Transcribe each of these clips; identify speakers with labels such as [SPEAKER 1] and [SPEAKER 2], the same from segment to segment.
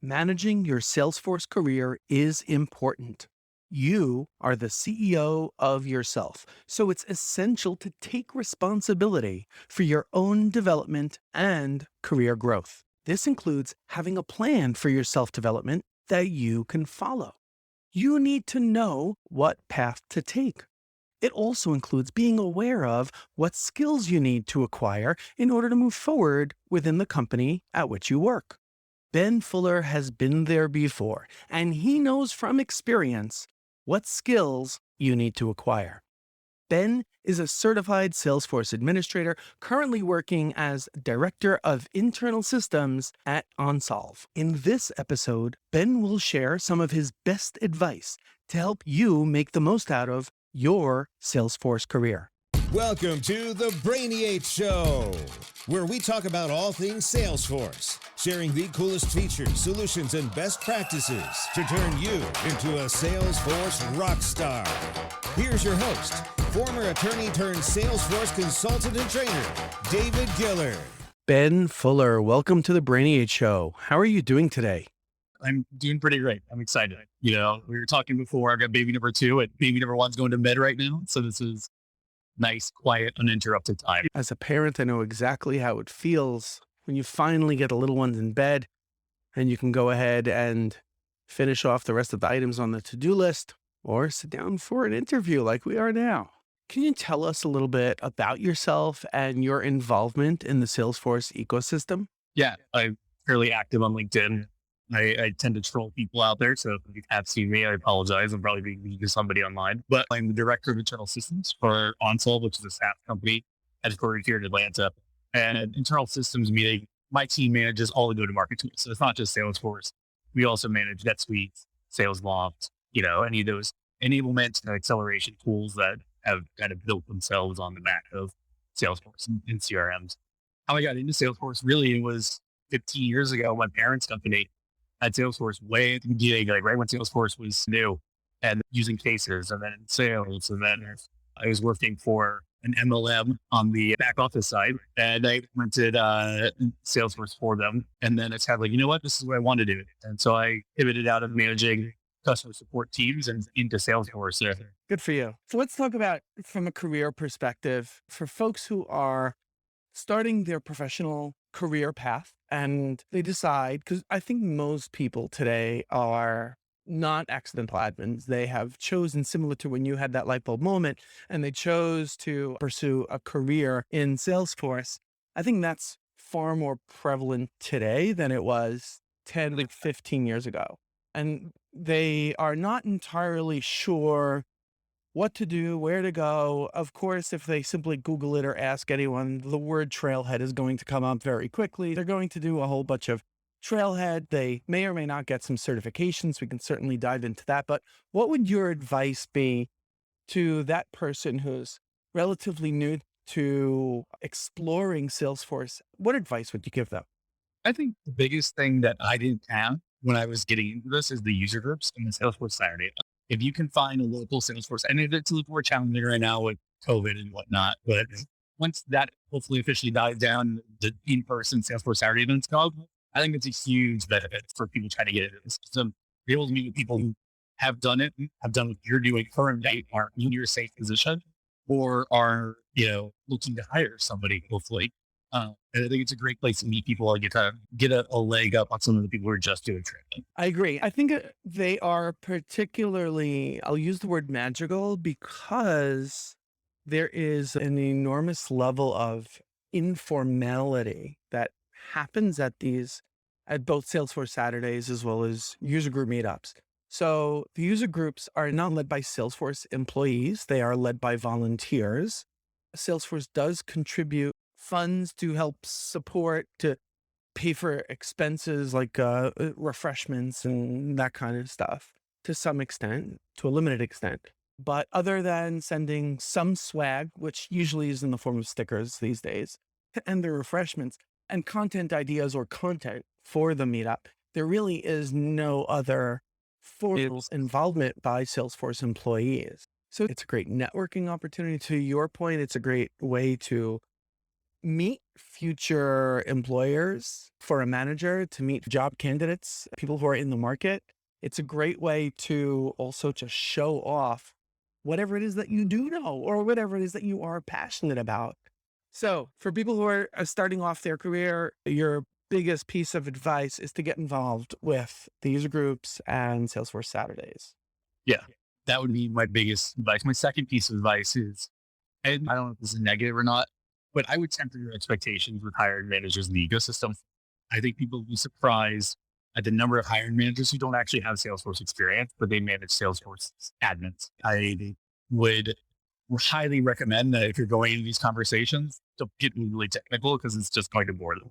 [SPEAKER 1] Managing your Salesforce career is important. You are the CEO of yourself, so it's essential to take responsibility for your own development and career growth. This includes having a plan for your self development that you can follow. You need to know what path to take. It also includes being aware of what skills you need to acquire in order to move forward within the company at which you work. Ben Fuller has been there before, and he knows from experience what skills you need to acquire. Ben is a certified Salesforce administrator currently working as Director of Internal Systems at Onsolve. In this episode, Ben will share some of his best advice to help you make the most out of your Salesforce career.
[SPEAKER 2] Welcome to the Brainiac Show, where we talk about all things Salesforce, sharing the coolest features, solutions, and best practices to turn you into a Salesforce rock star. Here's your host, former attorney turned Salesforce consultant and trainer, David Giller.
[SPEAKER 1] Ben Fuller, welcome to the Brainiac Show. How are you doing today?
[SPEAKER 3] I'm doing pretty great. I'm excited. We were talking before. I got baby number 2, and baby number 1's going to bed right now. So this is nice, quiet, uninterrupted time.
[SPEAKER 1] As a parent, I know exactly how it feels when you finally get the little ones in bed and you can go ahead and finish off the rest of the items on the to-do list or sit down for an interview like we are now. Can you tell us a little bit about yourself and your involvement in the Salesforce ecosystem?
[SPEAKER 3] Yeah, I'm fairly active on LinkedIn. I tend to troll people out there. So if you have seen me, I apologize. I'm probably being mean to somebody online. But I'm the director of internal systems for Onsolve, which is a SaaS company headquartered here in Atlanta. And internal systems meaning my team manages all the go-to-market tools. So it's not just Salesforce. We also manage NetSuite, SalesLoft, any of those enablement and acceleration tools that have kind of built themselves on the back of Salesforce and CRMs. How I got into Salesforce really was 15 years ago. My parents' company had Salesforce way at the beginning, like right when Salesforce was new and using cases and then sales. And then I was working for an MLM on the back office side and I implemented Salesforce for them. And then it's kind of like, you know what, this is what I want to do. And so I pivoted out of managing customer support teams and into Salesforce.
[SPEAKER 1] Good for you. So let's talk about from a career perspective for folks who are starting their professional career path and they decide, because I think most people today are not accidental admins. They have chosen, similar to when you had that light bulb moment, and they chose to pursue a career in Salesforce. I think that's far more prevalent today than it was 10 or 15 years ago. And they are not entirely sure what to do, where to go. Of course, if they simply Google it or ask anyone, the word trailhead is going to come up very quickly. They're going to do a whole bunch of trailhead. They may or may not get some certifications. We can certainly dive into that. But what would your advice be to that person who's relatively new to exploring Salesforce? What advice would you give them?
[SPEAKER 3] I think the biggest thing that I didn't have when I was getting into this is the user groups in the Salesforce Saturday. If you can find a local Salesforce, and it's a little more challenging right now with COVID and whatnot, but once that hopefully officially dies down, the in-person Salesforce Saturday events go, I think it's a huge benefit for people trying to get into the system. Be able to meet with people who have done it, have done what you're doing currently, are in your safe position, or are, looking to hire somebody, hopefully. And I think it's a great place to meet people or get a leg up on some of the people who are just doing training.
[SPEAKER 1] I agree. I think they are particularly, I'll use the word magical because there is an enormous level of informality that happens at both Salesforce Saturdays as well as user group meetups. So the user groups are not led by Salesforce employees. They are led by volunteers. Salesforce does contribute funds to help support, to pay for expenses like refreshments and that kind of stuff to some extent, to a limited extent. But other than sending some swag, which usually is in the form of stickers these days, and the refreshments and content ideas or content for the meetup, there really is no other formal involvement by Salesforce employees. So it's a great networking opportunity. To your point, it's a great way to meet future employers for a manager, to meet job candidates, people who are in the market. It's a great way to also just show off whatever it is that you do know or whatever it is that you are passionate about. So, for people who are starting off their career, your biggest piece of advice is to get involved with the user groups and Salesforce Saturdays.
[SPEAKER 3] Yeah, that would be my biggest advice. My second piece of advice is, and I don't know if this is negative or not, but I would temper your expectations with hiring managers in the ecosystem. I think people will be surprised at the number of hiring managers who don't actually have Salesforce experience, but they manage Salesforce admins. I would highly recommend that if you're going into these conversations, don't get really technical because it's just going to bore them.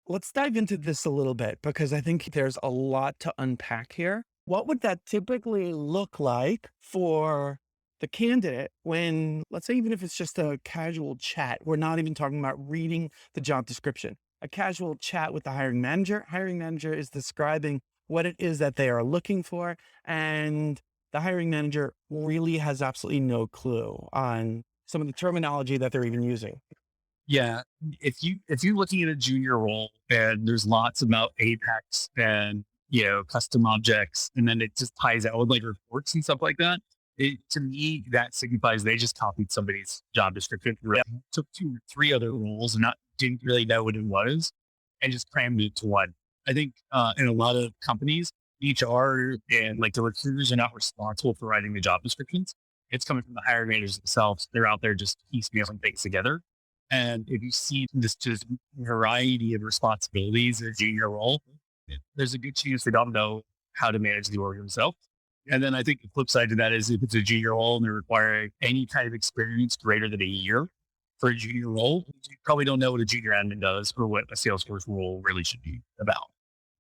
[SPEAKER 1] Let's dive into this a little bit because I think there's a lot to unpack here. What would that typically look like for the candidate when, let's say, even if it's just a casual chat, we're not even talking about reading the job description, a casual chat with the hiring manager. Hiring manager is describing what it is that they are looking for, and the hiring manager really has absolutely no clue on some of the terminology that they're even using.
[SPEAKER 3] Yeah, if you're looking at a junior role and there's lots about Apex and custom objects, and then it just ties out with like reports and stuff like that. To me, that signifies they just copied somebody's job description, took two or three other roles and not didn't really know what it was, and just crammed it to one. I think in a lot of companies, HR and like the recruiters are not responsible for writing the job descriptions. It's coming from the hiring managers themselves. They're out there just piecemealing things together. And if you see this just variety of responsibilities in a junior role, there's a good chance they don't know how to manage the org themselves. And then I think the flip side to that is if it's a junior role and they're requiring any kind of experience greater than a year for a junior role, you probably don't know what a junior admin does or what a Salesforce role really should be about.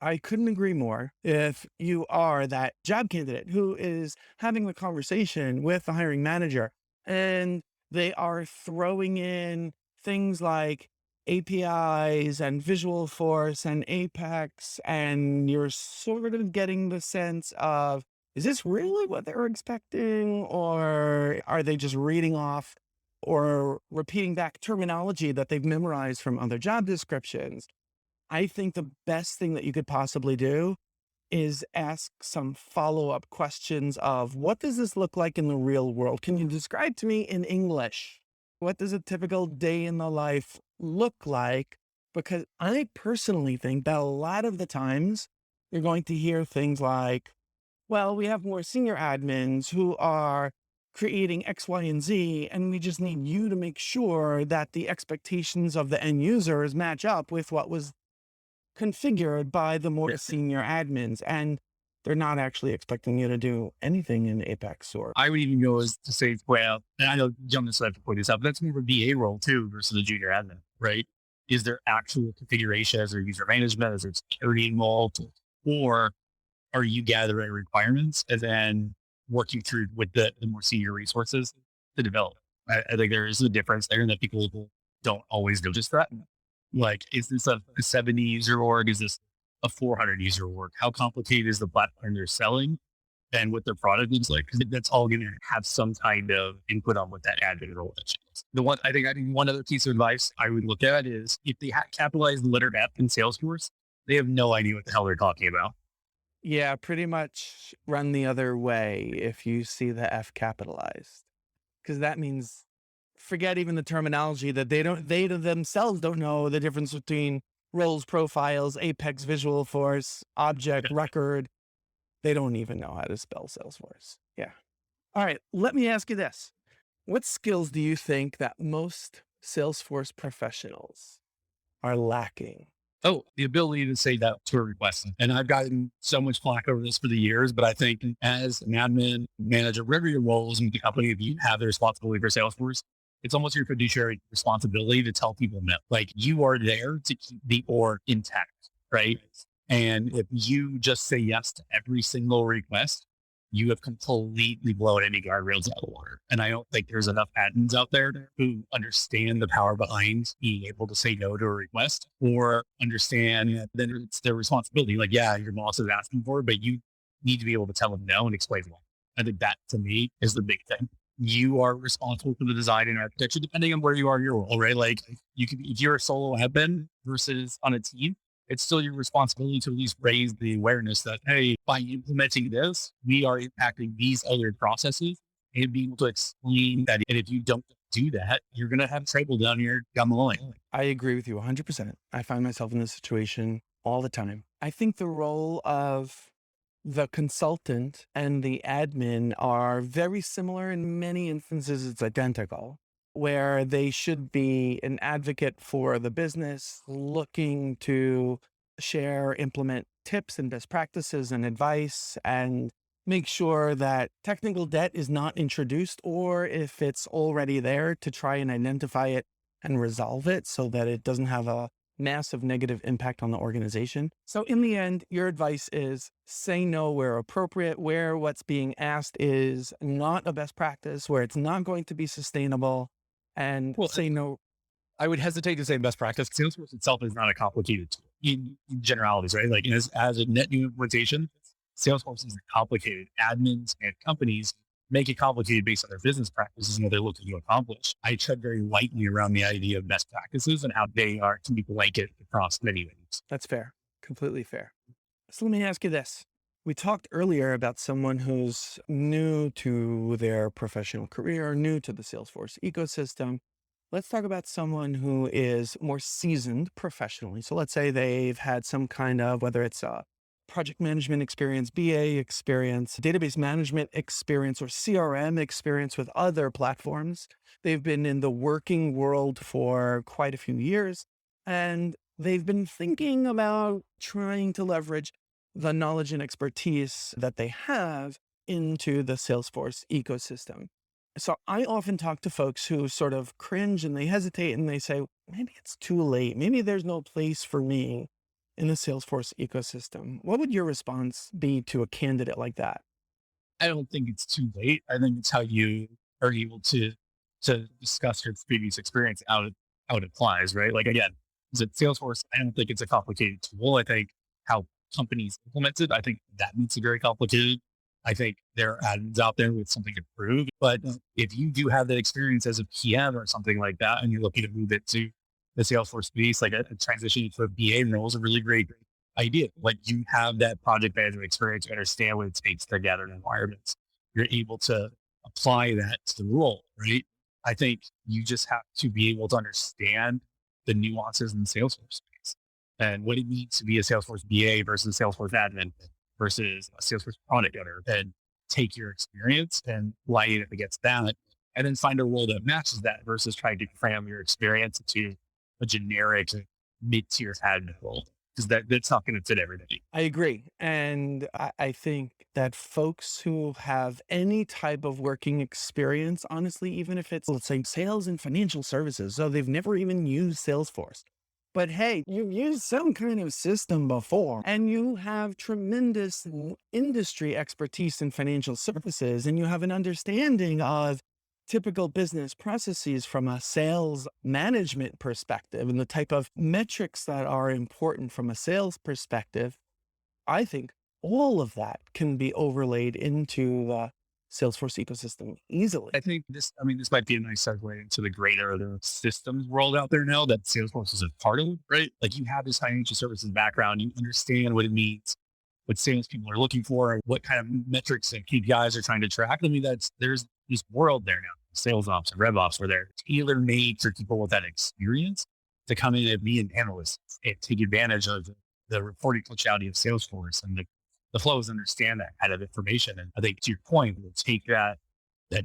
[SPEAKER 1] I couldn't agree more. If you are that job candidate who is having the conversation with the hiring manager and they are throwing in things like APIs and Visual Force and Apex, and you're sort of getting the sense of, is this really what they're expecting? Or are they just reading off or repeating back terminology that they've memorized from other job descriptions? I think the best thing that you could possibly do is ask some follow-up questions of, what does this look like in the real world? Can you describe to me in English? What does a typical day in the life look like? Because I personally think that a lot of the times you're going to hear things like, well, we have more senior admins who are creating X, Y, and Z, and we just need you to make sure that the expectations of the end users match up with what was configured by the more senior admins, and they're not actually expecting you to do anything in Apex or.
[SPEAKER 3] I would even go as to say, well, and I know Jonas will have to point this out, but that's more of a BA role too versus a junior admin, right? Is there actual configuration? Is there user management? Is there security involved? Or are you gathering requirements and then working through with the more senior resources to develop? I think there is a difference there and that people don't always notice that. Like, is this a 70 user org? Is this a 400 user org? How complicated is the platform they're selling and what their product is like? Because that's all going to have some kind of input on what that admin role is. I think one other piece of advice I would look at is if they capitalize the letter F in Salesforce, they have no idea what the hell they're talking about.
[SPEAKER 1] Yeah, pretty much run the other way if you see the F capitalized, because that means forget even the terminology that they themselves don't know the difference between roles, profiles, Apex, Visual Force, object, record. They don't even know how to spell Salesforce. Yeah. All right. Let me ask you this. What skills do you think that most Salesforce professionals are lacking?
[SPEAKER 3] Oh, the ability to say that to a request. And I've gotten so much flack over this for the years, but I think as an admin, manager, whatever your roles in the company, if you have the responsibility for Salesforce, it's almost your fiduciary responsibility to tell people no. Like, you are there to keep the org intact, right? And if you just say yes to every single request, you have completely blown any guardrails out of the water. And I don't think there's enough admins out there who understand the power behind being able to say no to a request or understand that it's their responsibility. Like, yeah, your boss is asking for it, but you need to be able to tell them no and explain why. I think that to me is the big thing. you are responsible for the design and architecture, depending on where you are in your role, right? Like you can, if you're a solo admin versus on a team, it's still your responsibility to at least raise the awareness that, hey, by implementing this, we are impacting these other processes and being able to explain that. And if you don't do that, you're going to have trouble down the line.
[SPEAKER 1] I agree with you 100%. I find myself in this situation all the time. I think the role of the consultant and the admin are very similar. In many instances, it's identical, where they should be an advocate for the business, looking to share, implement tips and best practices and advice, and make sure that technical debt is not introduced, or if it's already there, to try and identify it and resolve it so that it doesn't have a massive negative impact on the organization. So in the end, your advice is say no where appropriate, where what's being asked is not a best practice, where it's not going to be sustainable, and
[SPEAKER 3] Well,
[SPEAKER 1] say no.
[SPEAKER 3] I would hesitate to say best practice. Salesforce itself is not a complicated tool in generalities, right? Like as a net new implementation, Salesforce is complicated. Admins and companies make it complicated based on their business practices and what they're looking to accomplish. I tread very lightly around the idea of best practices and how they are to be blanket across many things.
[SPEAKER 1] That's fair. Completely fair. So let me ask you this. We talked earlier about someone who's new to their professional career, new to the Salesforce ecosystem. Let's talk about someone who is more seasoned professionally. So let's say they've had some kind of, whether it's a project management experience, BA experience, database management experience, or CRM experience with other platforms. They've been in the working world for quite a few years, and they've been thinking about trying to leverage the knowledge and expertise that they have into the Salesforce ecosystem. So I often talk to folks who sort of cringe and they hesitate and they say, maybe it's too late. Maybe there's no place for me in the Salesforce ecosystem. What would your response be to a candidate like that?
[SPEAKER 3] I don't think it's too late. I think it's how you are able to discuss your previous experience how it applies, right? Like again, is it Salesforce? I don't think it's a complicated tool. I think how companies implement it, I think that makes it very complicated. I think there are admins out there with something to prove. But if you do have that experience as a PM or something like that, and you're looking to move it to the Salesforce space, like a transition to a BA role is a really great idea. Like you have that project management experience, you understand what it takes to gather environments. You're able to apply that to the role, right? I think you just have to be able to understand the nuances in the Salesforce space and what it means to be a Salesforce BA versus a Salesforce admin versus a Salesforce product owner, and take your experience and light it up against that, and then find a role that matches that versus trying to cram your experience into a generic mid-tier admin role, because that's not going to fit everybody.
[SPEAKER 1] I agree. And I think that folks who have any type of working experience, honestly, even if it's, let's say, sales and financial services, so they've never even used Salesforce. But hey, you've used some kind of system before and you have tremendous industry expertise in financial services, and you have an understanding of typical business processes from a sales management perspective and the type of metrics that are important from a sales perspective. I think all of that can be overlaid into the Salesforce ecosystem easily.
[SPEAKER 3] I think this might be a nice segue into the greater the systems world out there now that Salesforce is a part of, right? Like you have this financial services background, you understand what it means, what salespeople are looking for, and what kind of metrics and KPIs are trying to track. I mean, there's this world there now, sales ops and rev ops, where they're tailor made for people with that experience to come in and be an analyst and take advantage of the reporting functionality of Salesforce and the flows, understand that kind of information. And I think to your point, we'll take that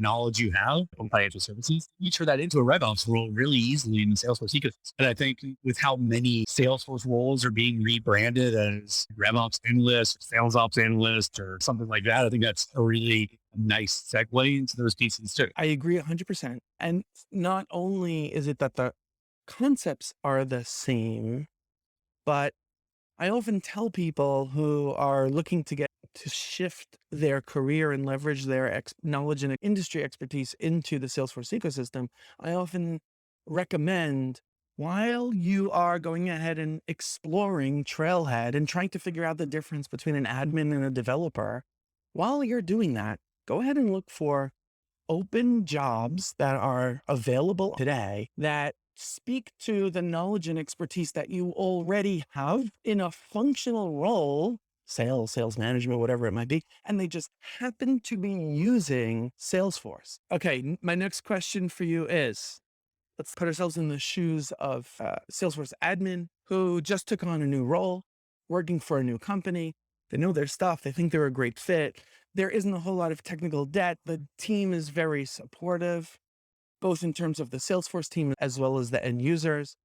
[SPEAKER 3] knowledge you have from financial services, you turn that into a RevOps role really easily in the Salesforce ecosystem. And I think with how many Salesforce roles are being rebranded as RevOps analyst, sales ops analyst, or something like that, I think that's a really nice segue into those pieces too.
[SPEAKER 1] I agree 100%. And not only is it that the concepts are the same, but I often tell people who are looking to get to shift their career and leverage their knowledge and industry expertise into the Salesforce ecosystem, I often recommend, while you are going ahead and exploring Trailhead and trying to figure out the difference between an admin and a developer, while you're doing that, go ahead and look for open jobs that are available today that speak to the knowledge and expertise that you already have in a functional role, sales management, whatever it might be, and they just happen to be using Salesforce. Okay, my next question for you is, let's put ourselves in the shoes of Salesforce admin who just took on a new role, working for a new company. They know their stuff. They think they're a great fit. There isn't a whole lot of technical debt. The team is very supportive, both in terms of the Salesforce team as well as the end users.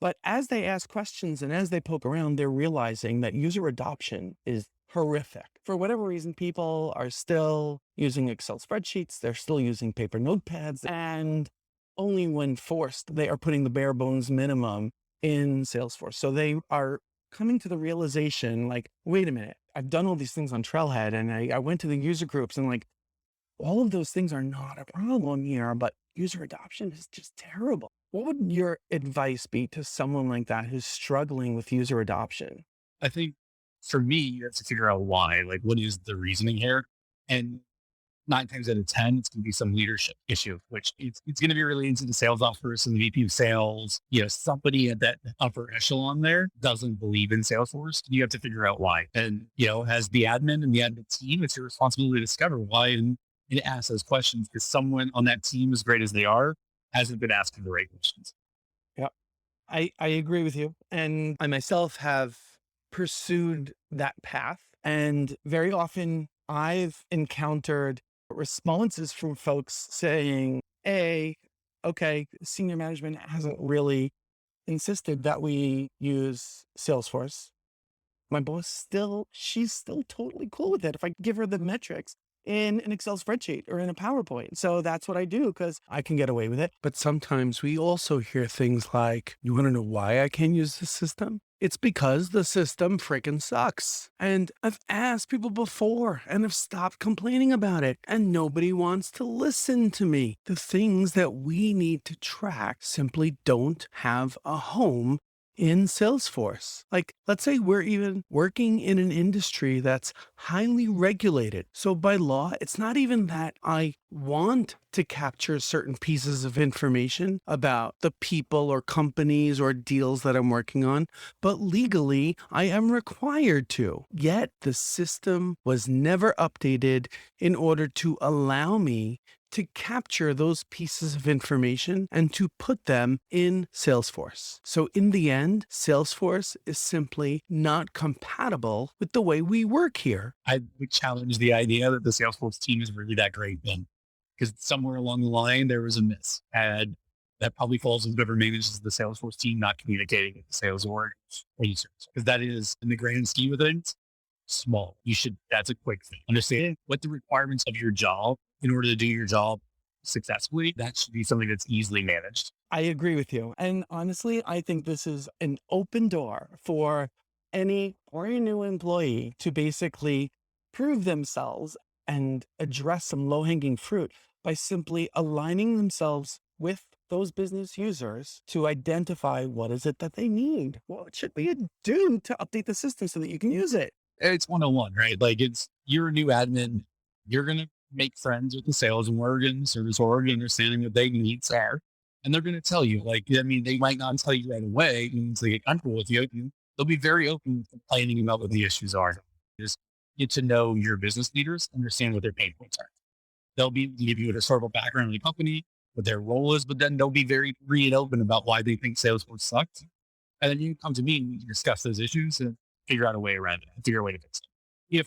[SPEAKER 1] But as they ask questions and as they poke around, they're realizing that user adoption is horrific. For whatever reason, people are still using Excel spreadsheets. They're still using paper notepads. And only when forced, they are putting the bare bones minimum in Salesforce. So they are coming to the realization like, wait a minute, I've done all these things on Trailhead and I went to the user groups and like, all of those things are not a problem here, but user adoption is just terrible. What would your advice be to someone like that who's struggling with user adoption?
[SPEAKER 3] I think for me, you have to figure out why, like what is the reasoning here? And 9 times out of 10, it's going to be some leadership issue, which it's going to be related to the sales officer and the VP of sales. Somebody at that upper echelon there doesn't believe in Salesforce. You have to figure out why. And, as the admin and the admin team, it's your responsibility to discover why and ask those questions because someone on that team, as great as they are, hasn't been asking the right questions.
[SPEAKER 1] Yeah, I agree with you. And I myself have pursued that path. And very often I've encountered responses from folks saying, hey, okay, senior management hasn't really insisted that we use Salesforce. My boss she's still totally cool with it if I give her the metrics in an Excel spreadsheet or in a PowerPoint. So that's what I do because I can get away with it. But sometimes we also hear things like, you want to know why I can't use the system? It's because the system freaking sucks. And I've asked people before and have stopped complaining about it, and nobody wants to listen to me. The things that we need to track simply don't have a home in Salesforce. Like, let's say we're even working in an industry that's highly regulated. So by law, it's not even that I want to capture certain pieces of information about the people or companies or deals that I'm working on, but legally I am required to. Yet the system was never updated in order to allow me to capture those pieces of information and to put them in Salesforce. So in the end, Salesforce is simply not compatible with the way we work here.
[SPEAKER 3] I would challenge the idea that the Salesforce team is really that great then, because somewhere along the line there was a miss, and that probably falls on whoever manages the Salesforce team not communicating with the sales org or users, because that is, in the grand scheme of things, small. That's a quick thing. Understand what the requirements of your job in order to do your job successfully. That should be something that's easily managed.
[SPEAKER 1] I agree with you. And honestly, I think this is an open door for any brand new employee to basically prove themselves and address some low hanging fruit by simply aligning themselves with those business users to identify what is it that they need. What should we do to update the system so that you can use it?
[SPEAKER 3] It's 101, right? Like you're a new admin. You're going to make friends with the sales org and service org, understanding what their needs are. And they're going to tell you, they might not tell you right away once they get comfortable with you. They'll be very open with complaining about what the issues are. Just get to know your business leaders, understand what their pain points are. They'll give you a historical background on the company, what their role is, but then they'll be very free and open about why they think Salesforce sucks. And then you come to me and we can discuss those issues and figure out a way around it, and figure a way to fix it.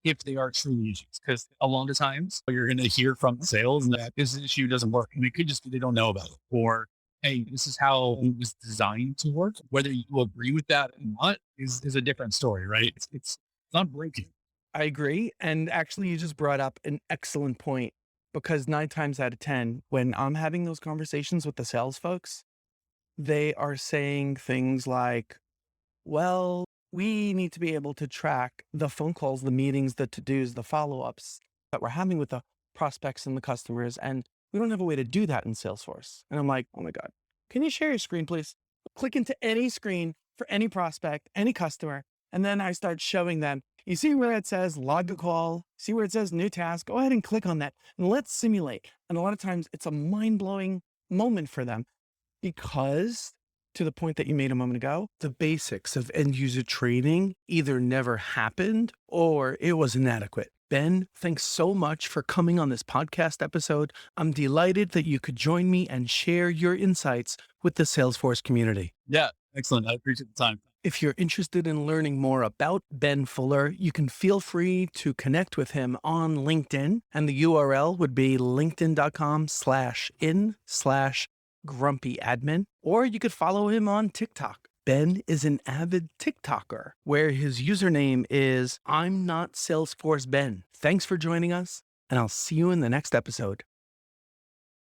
[SPEAKER 3] If they are truly issues, because a lot of times you're going to hear from sales that this issue doesn't work, and it could just be they don't know about it, or hey, this is how it was designed to work. Whether you agree with that or not is a different story, right? It's not broken.
[SPEAKER 1] I agree. And actually, you just brought up an excellent point because 9 times out of 10, when I'm having those conversations with the sales folks, they are saying things like, well, we need to be able to track the phone calls, the meetings, the to-dos, the follow-ups that we're having with the prospects and the customers. And we don't have a way to do that in Salesforce. And I'm like, oh my God, can you share your screen, please? Click into any screen for any prospect, any customer. And then I start showing them, You see where it says log a call, see where it says new task, go ahead and click on that and let's simulate. And a lot of times it's a mind-blowing moment for them because, to the point that you made a moment ago, the basics of end user training either never happened or it was inadequate. Ben, thanks so much for coming on this podcast episode. I'm delighted that you could join me and share your insights with the Salesforce community.
[SPEAKER 3] Yeah, excellent. I appreciate the time.
[SPEAKER 1] If you're interested in learning more about Ben Fuller, you can feel free to connect with him on LinkedIn. And the URL would be linkedin.com/in/grumpyadmin. Or you could follow him on TikTok. Ben is an avid TikToker where his username is I'm Not Salesforce Ben. Thanks for joining us, and I'll see you in the next episode.